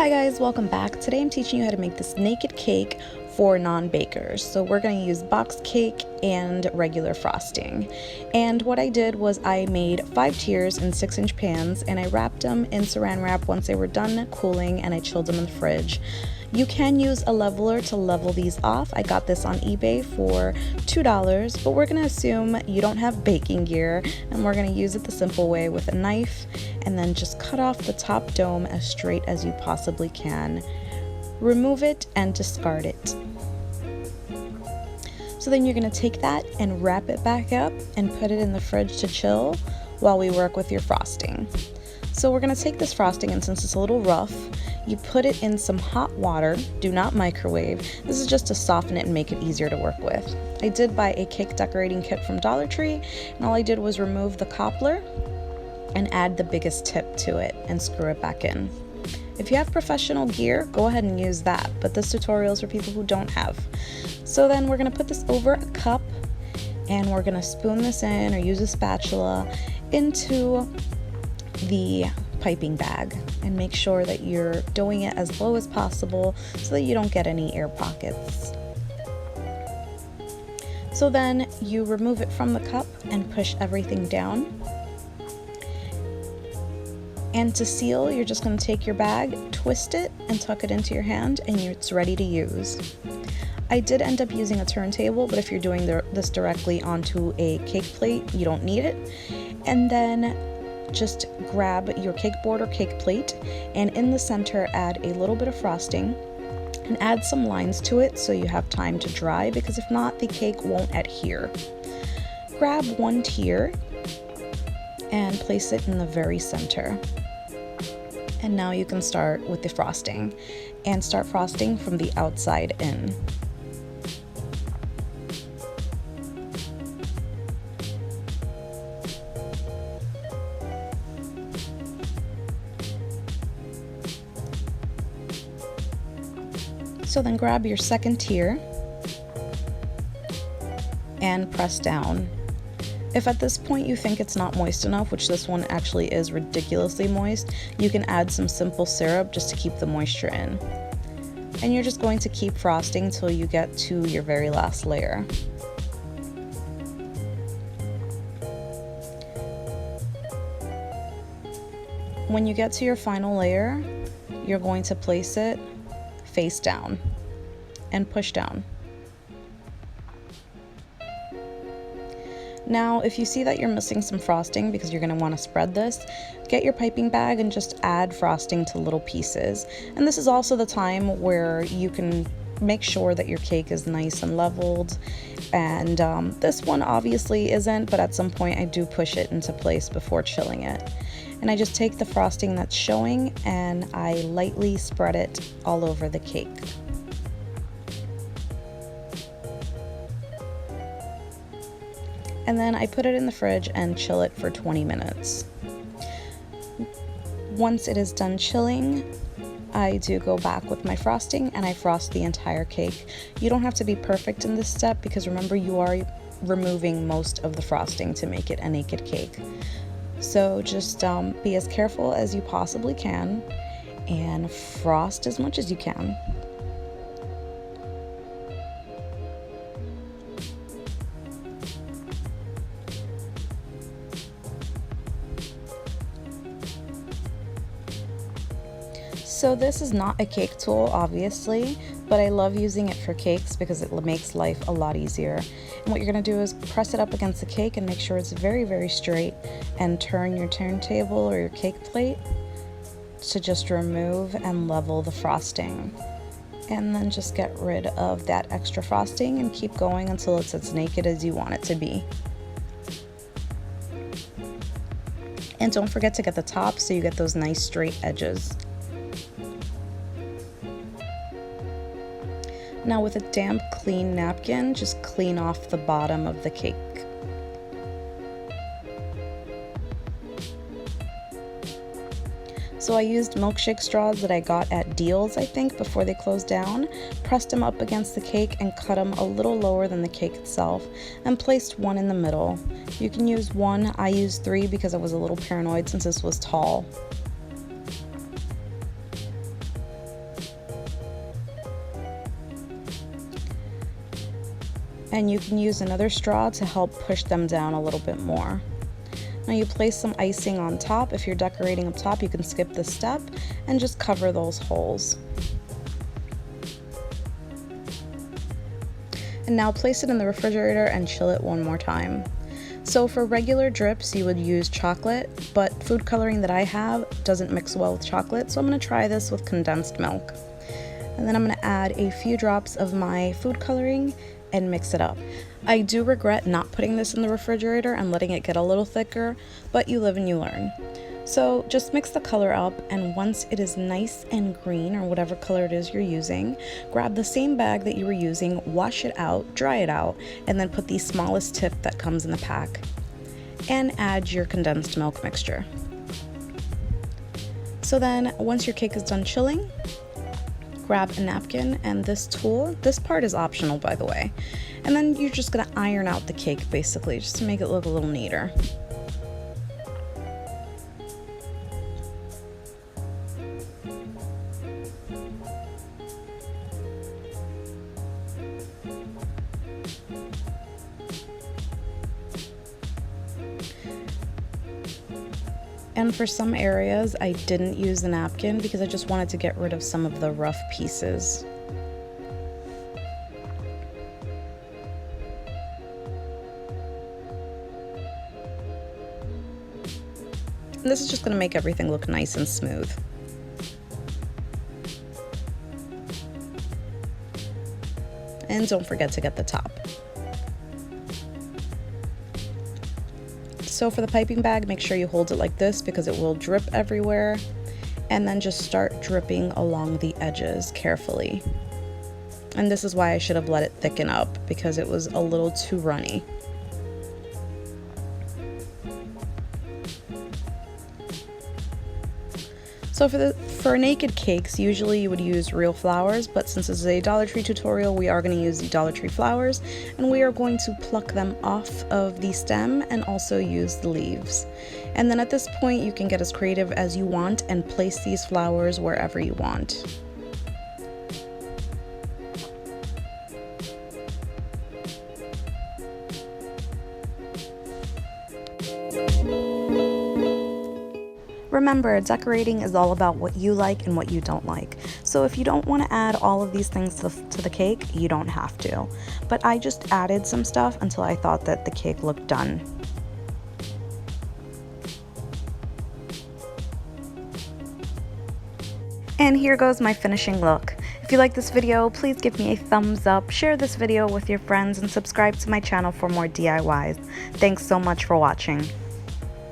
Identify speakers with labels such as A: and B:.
A: Hi guys, welcome back. Today I'm teaching you how to make this naked cake for non-bakers. So we're going to use box cake and regular frosting. And what I did was I made 5 tiers in 6-inch pans and I wrapped them in saran wrap once they were done cooling, and I chilled them in the fridge. You can use a leveler to level these off. I got this on eBay for $2, but we're going to assume you don't have baking gear, and we're going to use it the simple way with a knife and then just cut off the top dome as straight as you possibly can. Remove it and discard it. So then you're going to take that and wrap it back up and put it in the fridge to chill while we work with your frosting. So we're going to take this frosting, and since it's a little rough, you put it in some hot water. Do not microwave. This is just to soften it and make it easier to work with. I did buy a cake decorating kit from Dollar Tree, and all I did was remove the koffler and add the biggest tip to it and screw it back in. If you have professional gear, go ahead and use that, but this tutorial is for people who don't have. So then we're going to put this over a cup, and we're going to spoon this in or use a spatula into the piping bag, and make sure that you're doing it as low as possible so that you don't get any air pockets. So then you remove it from the cup and push everything down. And to seal, you're just going to take your bag, twist it, and tuck it into your hand, and it's ready to use. I did end up using a turntable, but if you're doing this directly onto a cake plate, you don't need it. And then just grab your cake board or cake plate, and in the center add a little bit of frosting and add some lines to it so you have time to dry, because if not, the cake won't adhere. Grab one tier and place it in the very center. And now you can start with the frosting, and start frosting from the outside in. So then grab your second tier and press down. If at this point you think it's not moist enough, which this one actually is ridiculously moist, you can add some simple syrup just to keep the moisture in. And you're just going to keep frosting until you get to your very last layer. When you get to your final layer, you're going to place it face down and push down. Now, if you see that you're missing some frosting because you're going to want to spread this, get your piping bag and just add frosting to little pieces. And this is also the time where you can make sure that your cake is nice and leveled. And this one obviously isn't, but at some point I do push it into place before chilling it. And I just take the frosting that's showing and I lightly spread it all over the cake. And then I put it in the fridge and chill it for 20 minutes. Once it is done chilling, I do go back with my frosting and I frost the entire cake. You don't have to be perfect in this step, because remember, you are removing most of the frosting to make it a naked cake. So just be as careful as you possibly can and frost as much as you can. So this is not a cake tool, obviously, but I love using it for cakes because it makes life a lot easier. And what you're going to do is press it up against the cake and make sure it's very, very straight, and turn your turntable or your cake plate to just remove and level the frosting. And then just get rid of that extra frosting and keep going until it's as naked as you want it to be. And don't forget to get the top so you get those nice straight edges. Now with a damp, clean napkin, just clean off the bottom of the cake. So I used milkshake straws that I got at Deals, I think, before they closed down, pressed them up against the cake and cut them a little lower than the cake itself, and placed one in the middle. You can use one, I used 3 because I was a little paranoid since this was tall. And you can use another straw to help push them down a little bit more. Now you place some icing on top. If you're decorating up top, you can skip this step and just cover those holes. And now place it in the refrigerator and chill it one more time. So for regular drips, you would use chocolate, but food coloring that I have doesn't mix well with chocolate, so I'm going to try this with condensed milk. And then I'm going to add a few drops of my food coloring and mix it up. I do regret not putting this in the refrigerator and letting it get a little thicker, but you live and you learn. So just mix the color up, and once it is nice and green, or whatever color it is you're using, grab the same bag that you were using, wash it out, dry it out, and then put the smallest tip that comes in the pack and add your condensed milk mixture. So then once your cake is done chilling, grab a napkin and this tool. This part is optional, by the way. And then you're just gonna iron out the cake basically, just to make it look a little neater. And for some areas, I didn't use the napkin because I just wanted to get rid of some of the rough pieces. And this is just going to make everything look nice and smooth. And don't forget to get the top. So for the piping bag, make sure you hold it like this because it will drip everywhere. And then just start dripping along the edges carefully. And this is why I should have let it thicken up, because it was a little too runny. So for naked cakes, usually you would use real flowers, but since this is a Dollar Tree tutorial, we are going to use the Dollar Tree flowers, and we are going to pluck them off of the stem and also use the leaves. And then at this point, you can get as creative as you want and place these flowers wherever you want. Remember, decorating is all about what you like and what you don't like. So if you don't want to add all of these things to the cake, you don't have to. But I just added some stuff until I thought that the cake looked done. And here goes my finishing look. If you like this video, please give me a thumbs up, share this video with your friends, and subscribe to my channel for more DIYs. Thanks so much for watching.